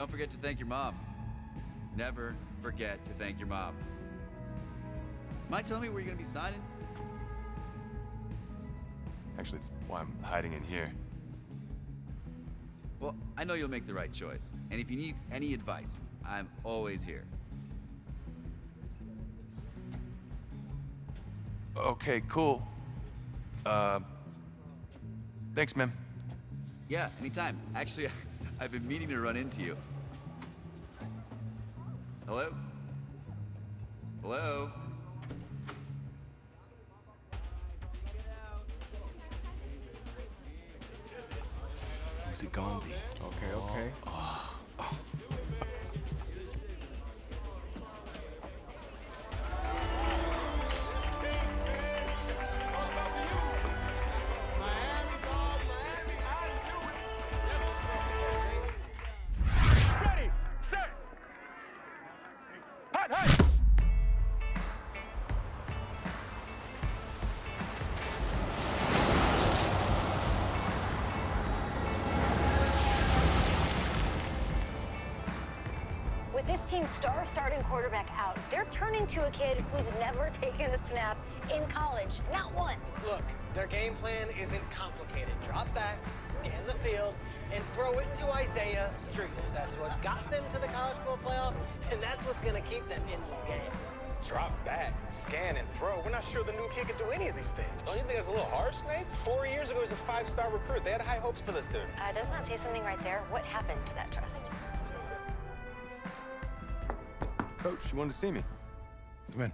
Don't forget to thank your mom. Never forget to thank your mom. Mind telling me where you're gonna be signing? Actually, it's why I'm hiding in here. Well, I know you'll make the right choice. And if you need any advice, I'm always here. Okay, cool. Thanks, man. Yeah, anytime. Actually, I've been meaning to run into you. Hello? Hello? Who's it gonna be? Okay. Ready, set, hot, hot. With this team's star starting quarterback out, they're turning to a kid who's never taken a snap in college. Not one. Look, their game plan isn't complicated. Drop back, scan the field, and throw it to Isaiah Streets. That's what got them to the college football playoff, and that's what's going to keep them in this game. Drop back, scan, and throw. We're not sure the new kid can do any of these things. Don't you think that's a little harsh, Snake? 4 years ago, he was a 5-star recruit. They had high hopes for this dude. Doesn't that say something right there? What happened to that trust? Coach, you wanted to see me. Come in.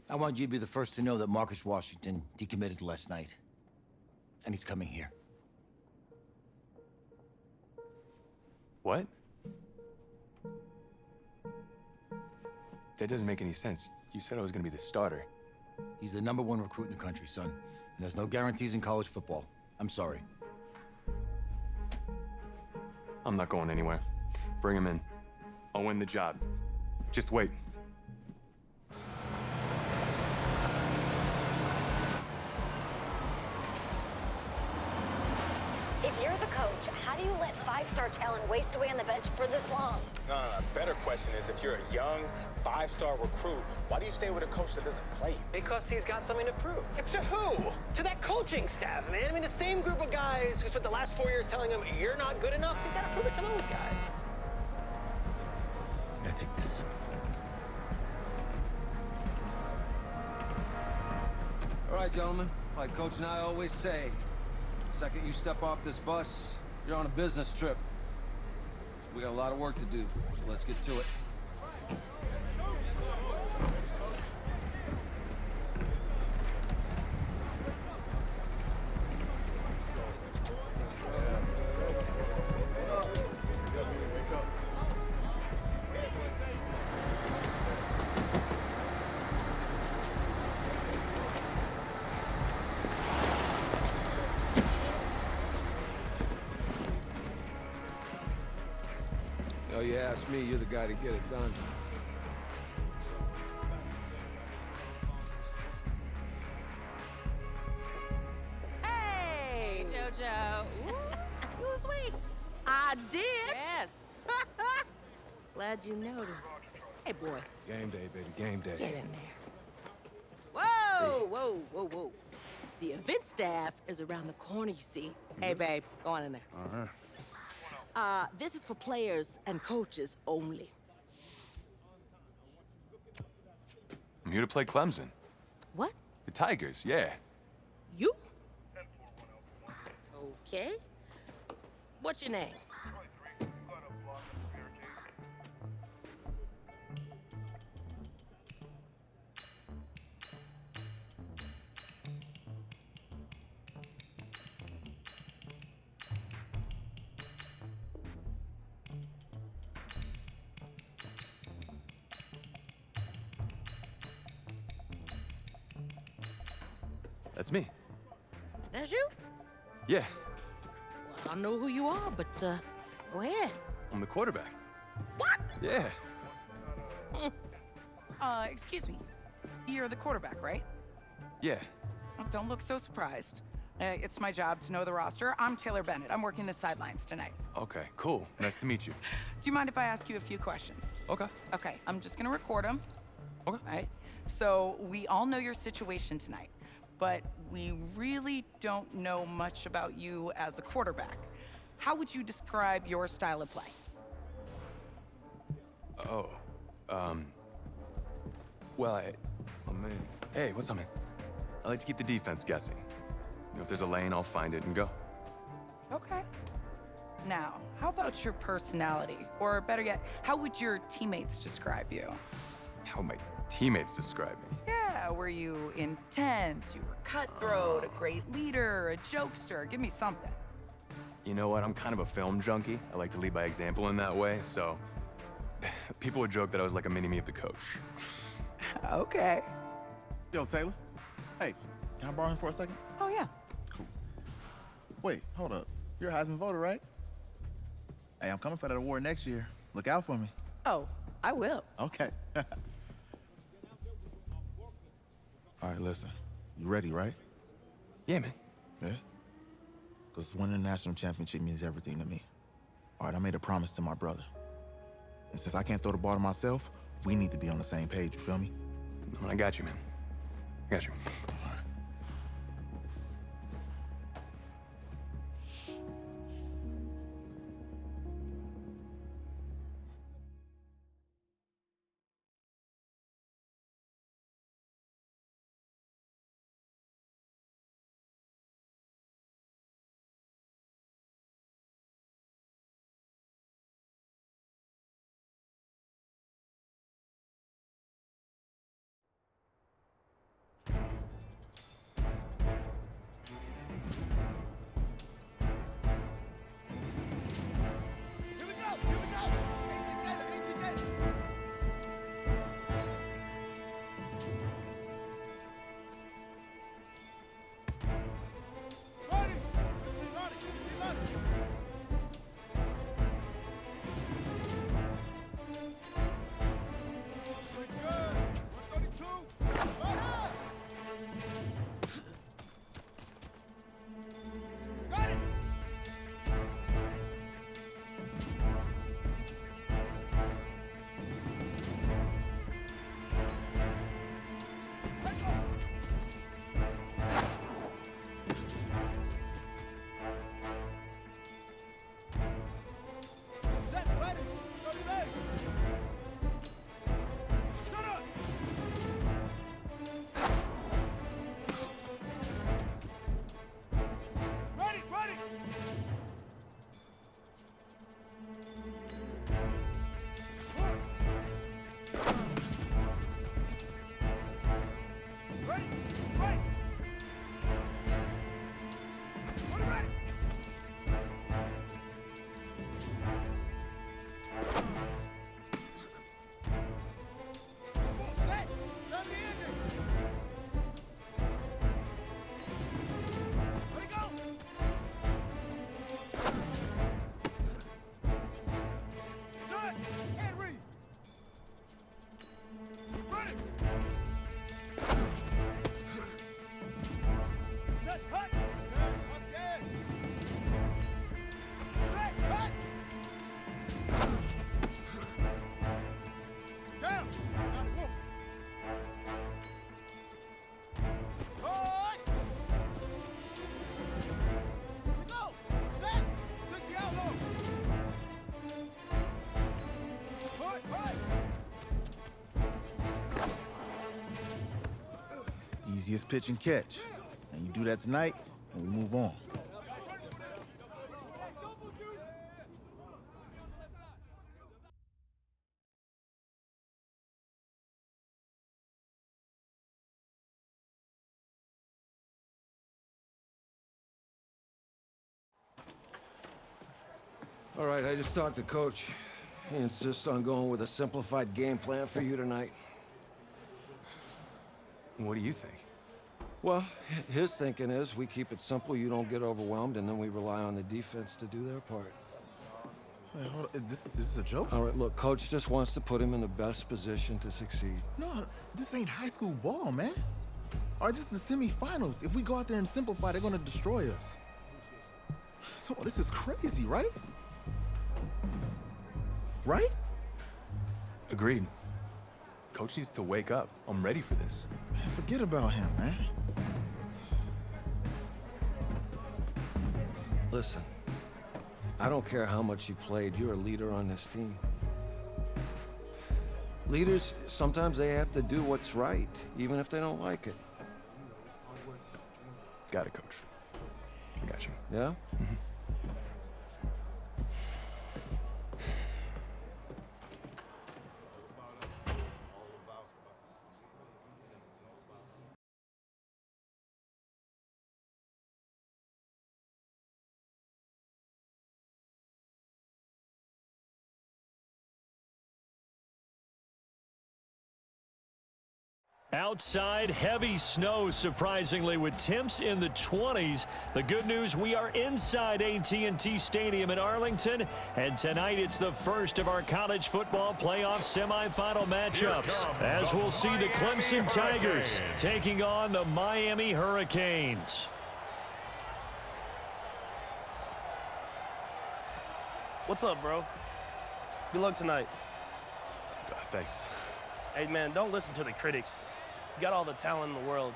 I want you to be the first to know that Marcus Washington decommitted last night. And he's coming here. What? That doesn't make any sense. You said I was gonna be the starter. He's the #1 recruit in the country, son. And there's no guarantees in college football. I'm sorry. I'm not going anywhere. Bring him in. I'll win the job. Just wait. If you're the coach, how do you let 5-star talent waste away on the bench for this long? No. Better question is, if you're a young 5-star recruit, why do you stay with a coach that doesn't play you? Because he's got something to prove. To who? To that coaching staff, man. I mean, the same group of guys who spent the last 4 years telling him, you're not good enough, he's got to prove it to those guys. Yeah, take this. All right, gentlemen. Like Coach and I always say, the second you step off this bus, you're on a business trip. We got a lot of work to do, so let's get to it. Oh, you ask me, you're the guy to get it done. Hey, JoJo. You lose weight. I did. Yes. Glad you noticed. Hey, boy, Game day, baby, game day. get in there. Whoa. The event staff is around the corner, you see. Hey, babe, go on in there. This is for players and coaches only. I'm here to play Clemson. What? The Tigers, yeah. You? Okay. What's your name? That's me. That's you? Yeah, Well, I don't know who you are, but go ahead. I'm the quarterback. What? Yeah. Excuse me. You're the quarterback, right? Yeah. Don't look so surprised. It's my job to know the roster. I'm Taylor Bennett. I'm working the sidelines tonight. Okay, cool. Nice to meet you. Do you mind if I ask you a few questions? Okay. Okay, I'm just gonna record them. Okay. All right. So we all know your situation tonight, but we really don't know much about you as a quarterback. How would you describe your style of play? Oh, well, oh man. Hey, what's up, man? I like to keep the defense guessing. You know, if there's a lane, I'll find it and go. Okay. Now, how about your personality? Or better yet, how would your teammates describe you? How my teammates describe me. Yeah, were you intense? You were cutthroat, a great leader, a jokester? Give me something. You know what? I'm kind of a film junkie. I like to lead by example in that way, so people would joke that I was like a mini-me of the coach. Okay. Yo, Taylor. Hey, can I borrow him for a second? Oh, yeah. Cool. Wait, hold up. You're a Heisman voter, right? Hey, I'm coming for that award next year. Look out for me. Oh, I will. Okay. All right, listen. You ready, right? Yeah, man. Yeah? Because winning the national championship means everything to me. All right, I made a promise to my brother. And since I can't throw the ball to myself, we need to be on the same page, you feel me? I got you, man. I got you. All right. Easiest pitch and catch. And you do that tonight, and we move on. All right, I just talked to Coach. He insists on going with a simplified game plan for you tonight. What do you think? Well, his thinking is we keep it simple, you don't get overwhelmed, and then we rely on the defense to do their part. Wait, hold on. This is a joke? All right, look, Coach just wants to put him in the best position to succeed. No, this ain't high school ball, man. All right, this is the semifinals. If we go out there and simplify, they're gonna destroy us. Come on, this is crazy, right? Right? Agreed. Coach needs to wake up. I'm ready for this. Man, forget about him, man. Listen, I don't care how much you played, you're a leader on this team. Leaders, sometimes they have to do what's right, even if they don't like it. Got it, Coach. I got you. Yeah? Mm-hmm. Outside, heavy snow, surprisingly, with temps in the 20s. The good news, we are inside AT&T Stadium in Arlington, and tonight it's the first of our college football playoff semifinal matchups, as we'll see the Clemson Tigers taking on the Miami Hurricanes. What's up, bro? Good luck tonight. Thanks. Hey, man, don't listen to the critics. You got all the talent in the world.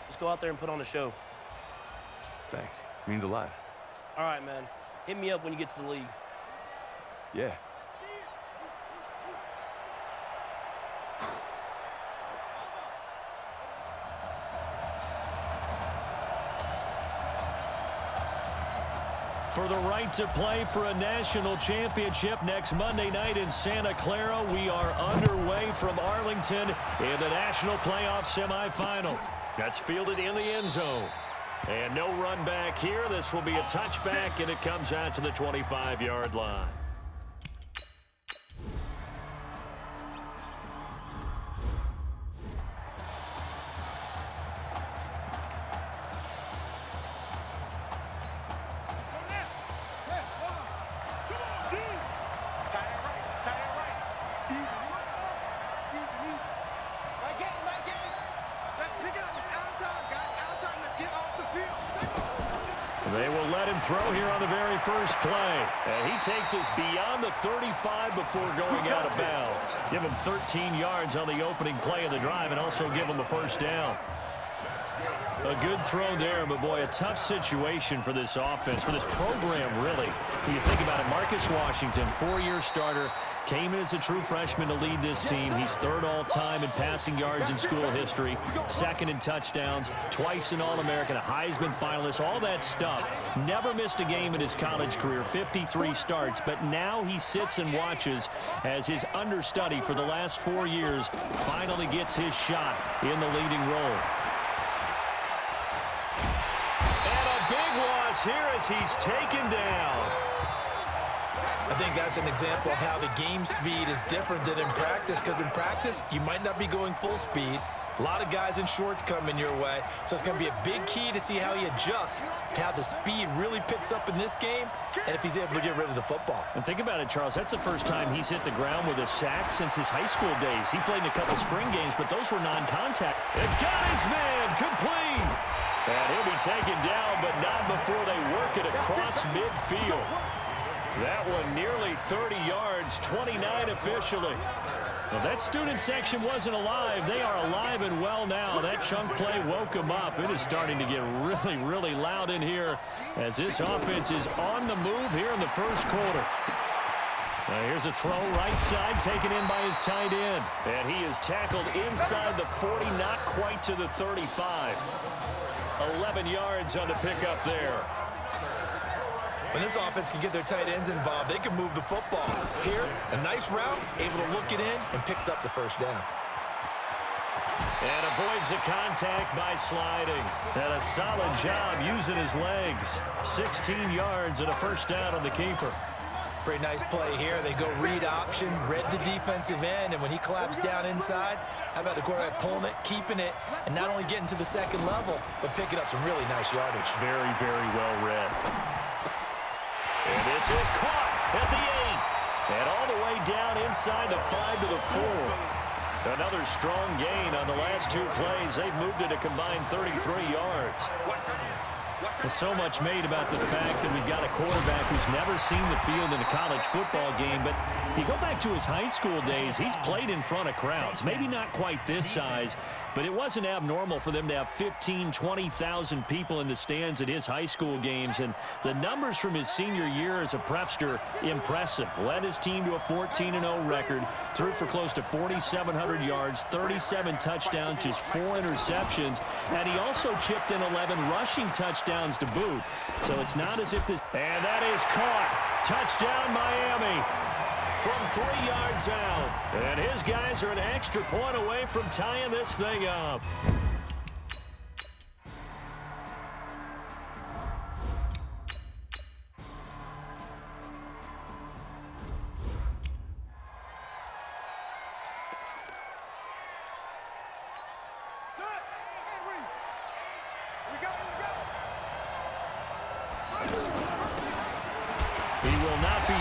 Just go out there and put on a show. Thanks. Means a lot. All right, man. Hit me up when you get to the league. Yeah. For the right to play for a national championship next Monday night in Santa Clara, we are underway from Arlington in the national playoff semifinal. That's fielded in the end zone. And no run back here. This will be a touchback, and it comes out to the 25-yard line. They will let him throw here on the very first play. And he takes us beyond the 35 before going out of bounds. Give him 13 yards on the opening play of the drive and also give him the first down. A good throw there, but boy, a tough situation for this offense, for this program, really. When you think about it, Marcus Washington, 4-year starter, came in as a true freshman to lead this team. He's third all-time in passing yards in school history, second in touchdowns, twice an All-American, a Heisman finalist, all that stuff. Never missed a game in his college career, 53 starts, but now he sits and watches as his understudy for the last 4 years finally gets his shot in the leading role. And a big loss here as he's taken down. I think that's an example of how the game speed is different than in practice, because in practice, you might not be going full speed. A lot of guys in shorts coming your way, so it's going to be a big key to see how he adjusts to how the speed really picks up in this game and if he's able to get rid of the football. And think about it, Charles. That's the first time he's hit the ground with a sack since his high school days. He played in a couple spring games, but those were non-contact. And got his man complete. And he'll be taken down, but not before they work it across midfield. That one nearly 30 yards, 29 officially. Well, that student section wasn't alive. They are alive and well now. That chunk play woke them up. It is starting to get really, really loud in here as this offense is on the move here in the first quarter. Now here's a throw right side taken in by his tight end. And he is tackled inside the 40, not quite to the 35. 11 yards on the pickup there. When this offense can get their tight ends involved, they can move the football. Here, a nice route, able to look it in, and picks up the first down. And avoids the contact by sliding. And a solid job using his legs. 16 yards and a first down on the keeper. Pretty nice play here. They go read option, read the defensive end, and when he collapsed down inside, how about the quarterback pulling it, keeping it, and not only getting to the second level, but picking up some really nice yardage. Very, very well read. And this is caught at the 8. And all the way down inside the 5 to the 4. Another strong gain on the last 2 plays. They've moved it a combined 33 yards. There's so much made about the fact that we've got a quarterback who's never seen the field in a college football game, but you go back to his high school days, he's played in front of crowds. Maybe not quite this size, but it wasn't abnormal for them to have 15,000, 20,000 people in the stands at his high school games, and the numbers from his senior year as a prepster, impressive. Led his team to a 14-0 record, threw for close to 4,700 yards, 37 touchdowns, just 4 interceptions, and he also chipped in 11 rushing touchdowns to boot. So it's not as if this... And that is caught. Touchdown, Miami. From 3 yards out. And his guys are an extra point away from tying this thing up.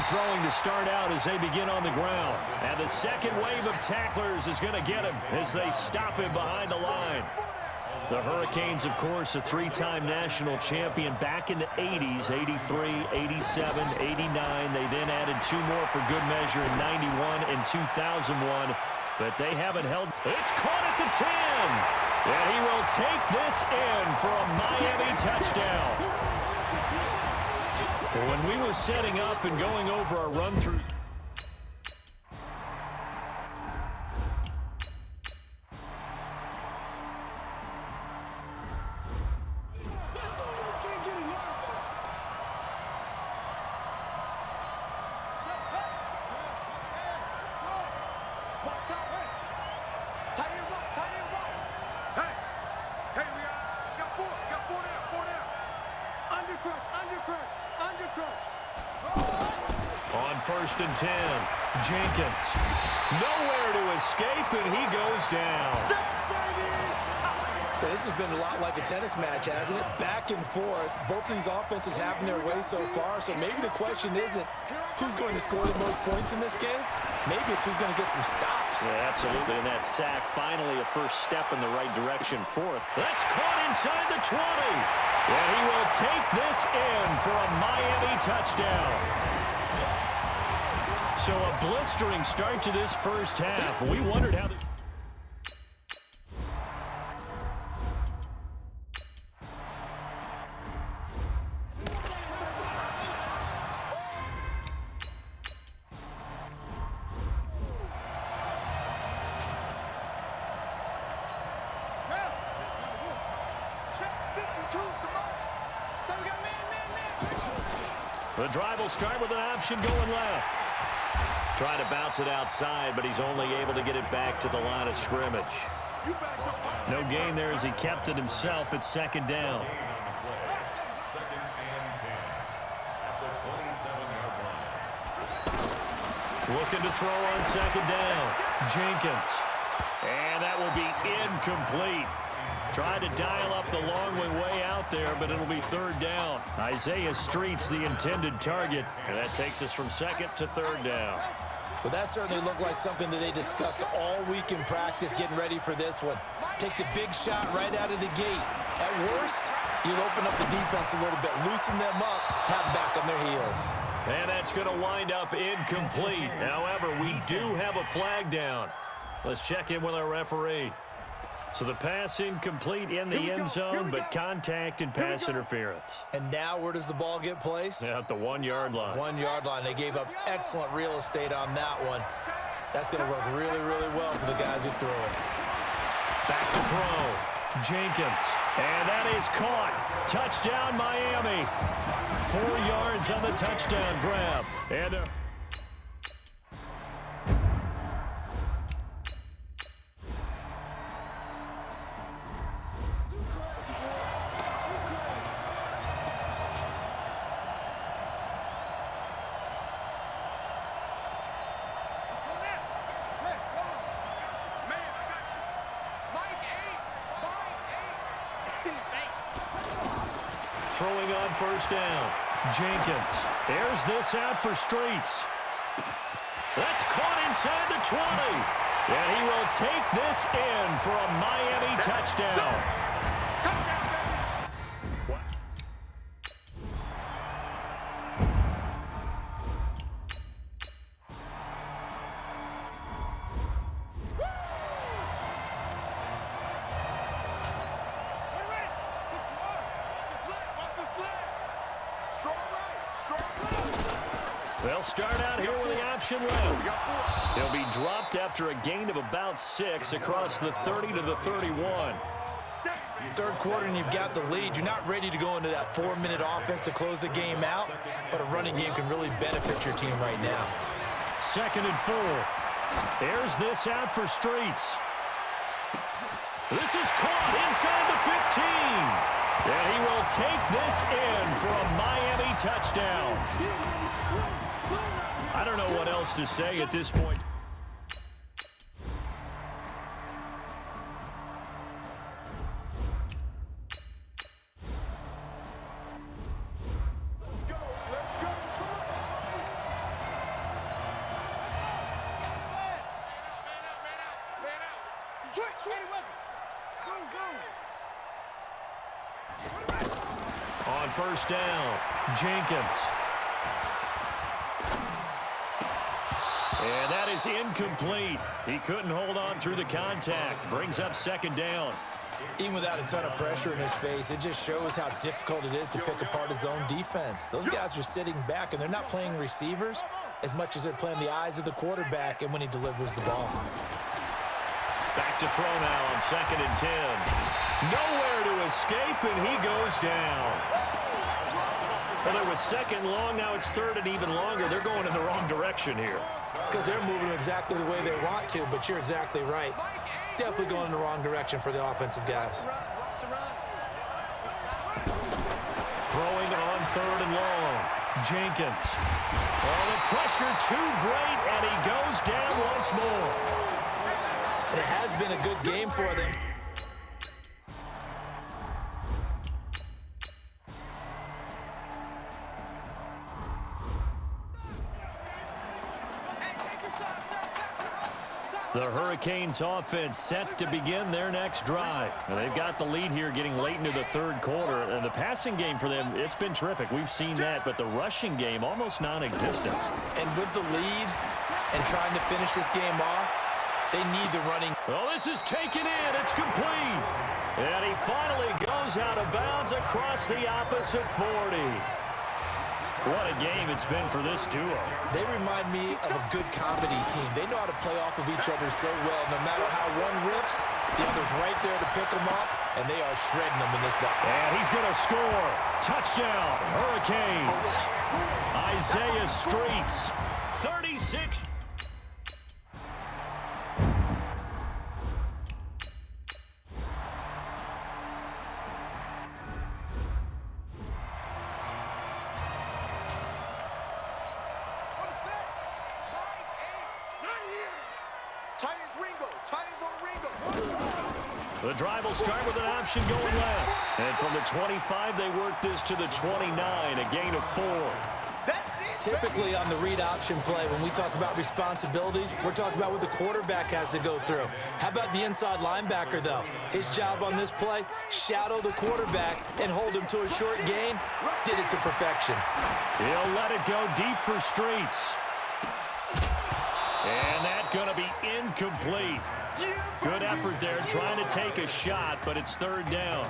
Throwing to start out as they begin on the ground. And the second wave of tacklers is going to get him as they stop him behind the line. The Hurricanes, of course, a 3-time national champion back in the 80s, 83, 87, 89. They then added 2 more for good measure in 91 and 2001. But they haven't held. It's caught at the 10. And he will take this in for a Miami touchdown. When we were setting up and going over our run-throughs, on 1st and 10, Jenkins. Nowhere to escape, and he goes down. So this has been a lot like a tennis match, hasn't it? Back and forth. Both of these offenses having their way so far, so maybe the question isn't who's going to score the most points in this game. Maybe it's who's going to get some stops. Yeah, absolutely, and that sack, finally a first step in the right direction for it. That's caught inside the 20. And he will take this in for a Miami touchdown. So a blistering start to this first half. We wondered how... The drive will start with an option going left. Trying to bounce it outside, but he's only able to get it back to the line of scrimmage. No gain there as he kept it himself at 2nd down. Looking to throw on 2nd down. Jenkins. And that will be incomplete. Tried to dial up the long way out there, but it'll be 3rd down. Isaiah Street's the intended target, and that takes us from 2nd to 3rd down. Well, that certainly looked like something that they discussed all week in practice, getting ready for this one. Take the big shot right out of the gate. At worst, you'll open up the defense a little bit, loosen them up, have them back on their heels. And that's going to wind up incomplete. However, we do have a flag down. Let's check in with our referee. So the pass incomplete in the end zone, but contact and pass interference. And now where does the ball get placed? At the 1-yard line. 1-yard line. They gave up excellent real estate on that one. That's going to work really, really well for the guys who threw it. Back to throw. Jenkins. And that is caught. Touchdown, Miami. 4 yards on the touchdown grab. And throwing on 1st down. Jenkins airs this out for Streets. That's caught inside the 20. And he will take this in for a Miami touchdown. They'll start out here with the option left. He'll be dropped after a gain of about 6 across the 30 to the 31. Third quarter and you've got the lead. You're not ready to go into that 4-minute offense to close the game out, but a running game can really benefit your team right now. 2nd and 4. Airs this out for Streets. This is caught inside the 15. And he will take this in for a Miami touchdown. I don't know what else to say at this point. On first down, Jenkins. And that is incomplete. He couldn't hold on through the contact. Brings up 2nd down. Even without a ton of pressure in his face, it just shows how difficult it is to pick apart his own defense. Those guys are sitting back, and they're not playing receivers as much as they're playing the eyes of the quarterback and when he delivers the ball. Back to throw now on 2nd and 10. Nowhere to escape, and he goes down. Well, it was 2nd long. Now it's 3rd and even longer. They're going in the wrong direction here. Because they're moving exactly the way they want to, but you're exactly right. Definitely going in the wrong direction for the offensive guys. Throwing on 3rd and long. Jenkins. Oh, the pressure too great, and he goes down once more. And it has been a good game for them. The Hurricanes offense set to begin their next drive. And they've got the lead here getting late into the 3rd quarter. And the passing game for them, it's been terrific. We've seen that, but the rushing game almost non-existent. And with the lead and trying to finish this game off, they need the running. Well, this is taken in. It's complete. And he finally goes out of bounds across the opposite 40. What a game it's been for this duo. They remind me of a good comedy team. They know how to play off of each other so well. No matter how one riffs, the other's right there to pick them up, and they are shredding them in this ball. And he's going to score. Touchdown, Hurricanes. Isaiah Streets, 36. The drive will start with an option going left. And from the 25, they work this to the 29, a gain of 4. Typically on the read option play, when we talk about responsibilities, we're talking about what the quarterback has to go through. How about the inside linebacker, though? His job on this play, shadow the quarterback and hold him to a short gain. Did it to perfection. He'll let it go deep for Streets. And that's going to be incomplete. Good effort there trying to take a shot, but it's 3rd down.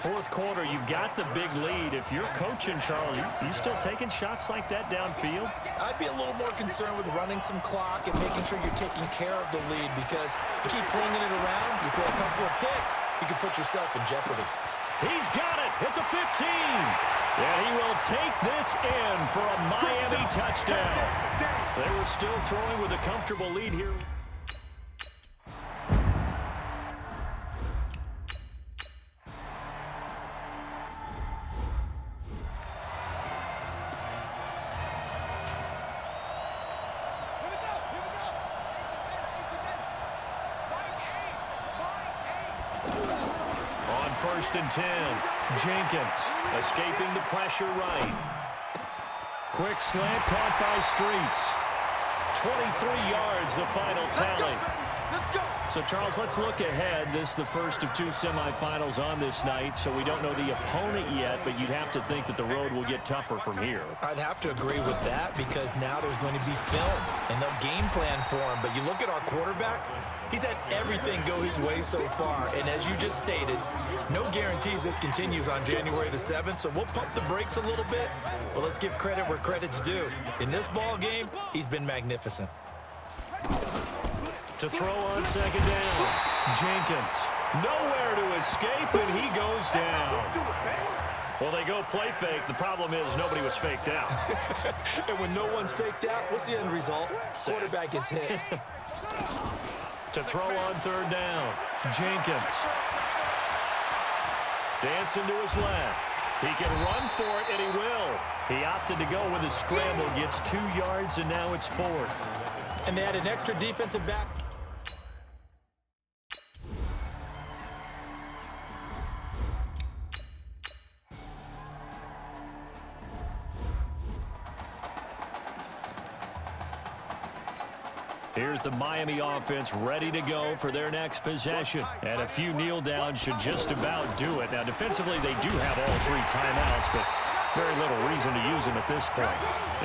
4th quarter, you've got the big lead. If you're coaching, Charlie, you still taking shots like that downfield? I'd be a little more concerned with running some clock and making sure you're taking care of the lead, because you keep flinging it around, you throw a couple of picks, you can put yourself in jeopardy. He's got it at the 15. And he will take this in for a Miami touchdown. They were still throwing with a comfortable lead here. On 1st and 10, Jenkins escaping the pressure right. Quick slant caught by Streets. 23 yards, the final tally. So, Charles, let's look ahead. This is the first of 2 semifinals on this night, so we don't know the opponent yet, but you'd have to think that the road will get tougher from here. I'd have to agree with that because now there's going to be film, and they'll game plan for him. But you look at our quarterback, he's had everything go his way so far, and as you just stated, no guarantees this continues on January the 7th, so we'll pump the brakes a little bit, but let's give credit where credit's due. In this ball game, he's been magnificent. To throw on second down, Jenkins. Nowhere to escape, and he goes down. Well, they go play fake. The problem is nobody was faked out. And when no one's faked out, what's the end result? Quarterback gets hit. To throw on third down, Jenkins. Dancing to his left. He can run for it, and he will. He opted to go with a scramble, gets 2 yards, and now it's 4th. And they had an extra defensive back. Here's the Miami offense ready to go for their next possession. And a few kneel downs should just about do it. Now, defensively, they do have all 3 timeouts, but very little reason to use them at this point.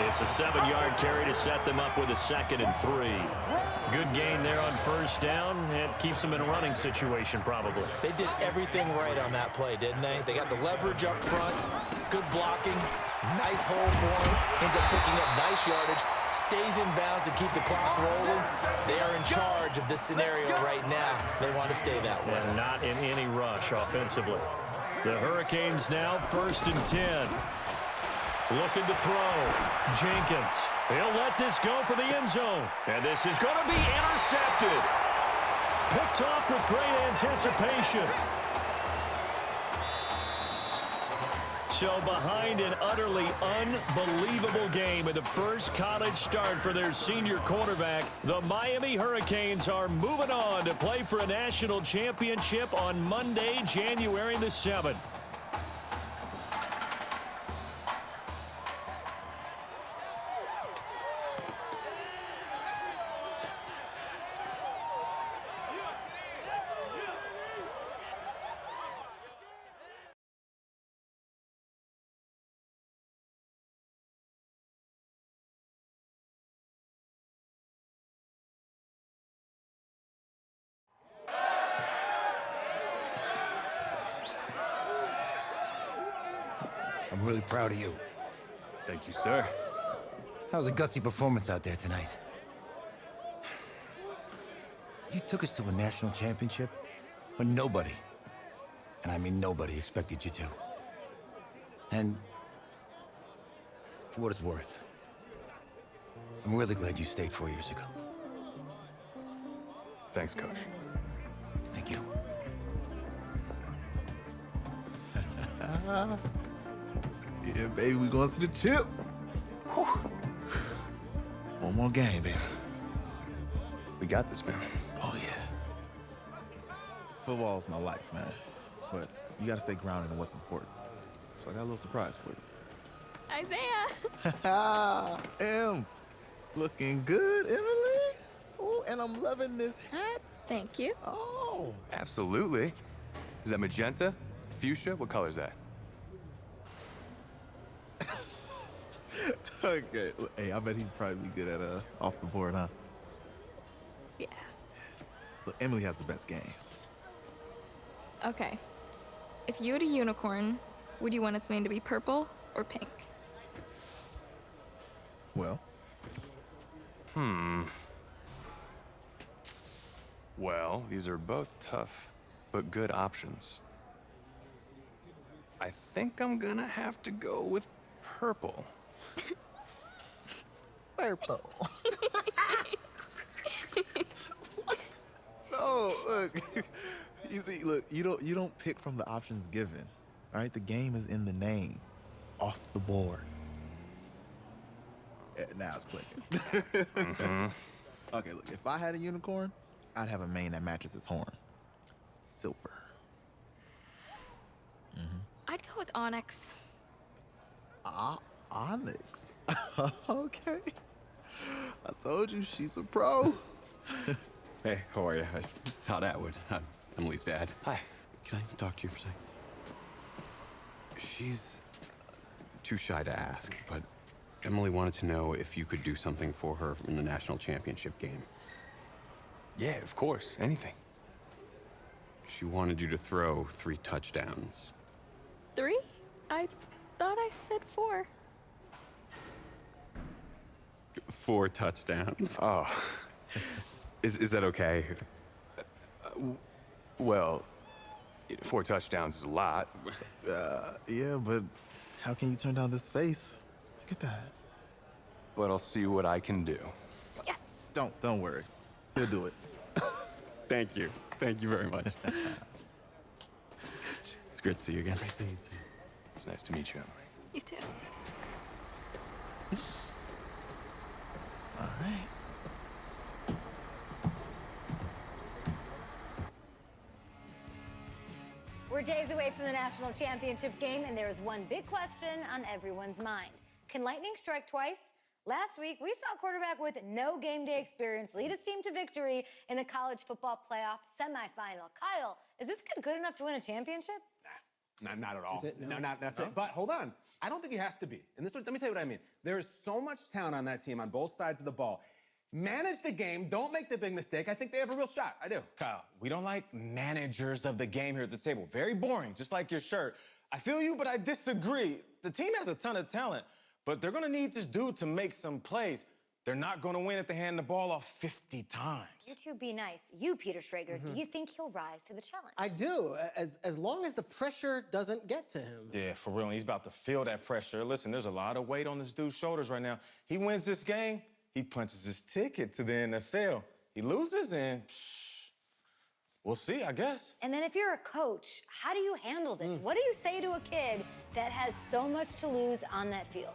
It's a 7-yard carry to set them up with a 2nd and 3. Good gain there on first down. It keeps them in a running situation, probably. They did everything right on that play, didn't they? They got the leverage up front, good blocking, nice hole for him, ends up picking up nice yardage, stays in bounds to keep the clock rolling. They are in charge of this scenario right now. They want to stay that way. And not in any rush offensively. The Hurricanes now 1st and 10. Looking to throw. Jenkins. He'll let this go for the end zone. And this is going to be intercepted. Picked off with great anticipation. So behind an utterly unbelievable game in the first college start for their senior quarterback, the Miami Hurricanes are moving on to play for a national championship on Monday, January the 7th. I'm really proud of you. Thank you, sir. That was a gutsy performance out there tonight. You took us to a national championship when nobody, and I mean nobody, expected you to. And for what it's worth, I'm really glad you stayed 4 years ago. Thanks, Coach. Thank you. Yeah, baby, we going to the chip. Whew. One more game, baby. We got this, man. Oh, yeah. Football is my life, man. But you got to stay grounded in what's important. So I got a little surprise for you. Isaiah! Em, looking good, Emily. Oh, and I'm loving this hat. Thank you. Oh. Absolutely. Is that magenta? Fuchsia? What color is that? Okay. Hey, I bet he'd probably be good at off the board, huh? Yeah. Look, Emily has the best games. Okay. If you had a unicorn, would you want its mane to be purple or pink? Well. Well, these are both tough, but good options. I think I'm gonna have to go with purple. Purple. What? No, look. You see, look, you don't pick from the options given. All right, the game is in the name. Off the board. Now it's clicking. Okay, look, if I had a unicorn, I'd have a mane that matches its horn. Silver. I'd go with onyx. Onyx. Okay. I told you, she's a pro. Hey, how are you? Todd Atwood. I'm Emily's dad. Hi. Can I talk to you for a second? She's too shy to ask, but Emily wanted to know if you could do something for her in the national championship game. Yeah, of course. Anything. She wanted you to throw 3 touchdowns. 3? I thought I said 4. 4 touchdowns. Oh. Is that okay? Well, 4 touchdowns is a lot. Yeah, but how can you turn down this face? Look at that. But I'll see what I can do. Yes. Don't worry. He'll do it. Thank you. Thank you very much. It's great to see you again. Great to see you too. It's nice to meet you. You too. All right. We're days away from the national championship game, and there is one big question on everyone's mind. Can lightning strike twice? Last week, we saw a quarterback with no game day experience lead his team to victory in the college football playoff semifinal. Kyle, is this kid good enough to win a championship? Not at all. That's it? No? That's No? it. But hold on. I don't think he has to be. And let me tell you what I mean. There is so much talent on that team on both sides of the ball. Manage the game. Don't make the big mistake. I think they have a real shot. I do. Kyle, we don't like managers of the game here at the table. Very boring, just like your shirt. I feel you, but I disagree. The team has a ton of talent, but they're going to need this dude to make some plays. They're not going to win if they hand the ball off 50 times. You two be nice. You, Peter Schrager, do you think he'll rise to the challenge? I do, as long as the pressure doesn't get to him. Yeah, for real. And he's about to feel that pressure. Listen, there's a lot of weight on this dude's shoulders right now. He wins this game, he punches his ticket to the NFL. He loses, and we'll see, I guess. And then if you're a coach, how do you handle this? What do you say to a kid that has so much to lose on that field?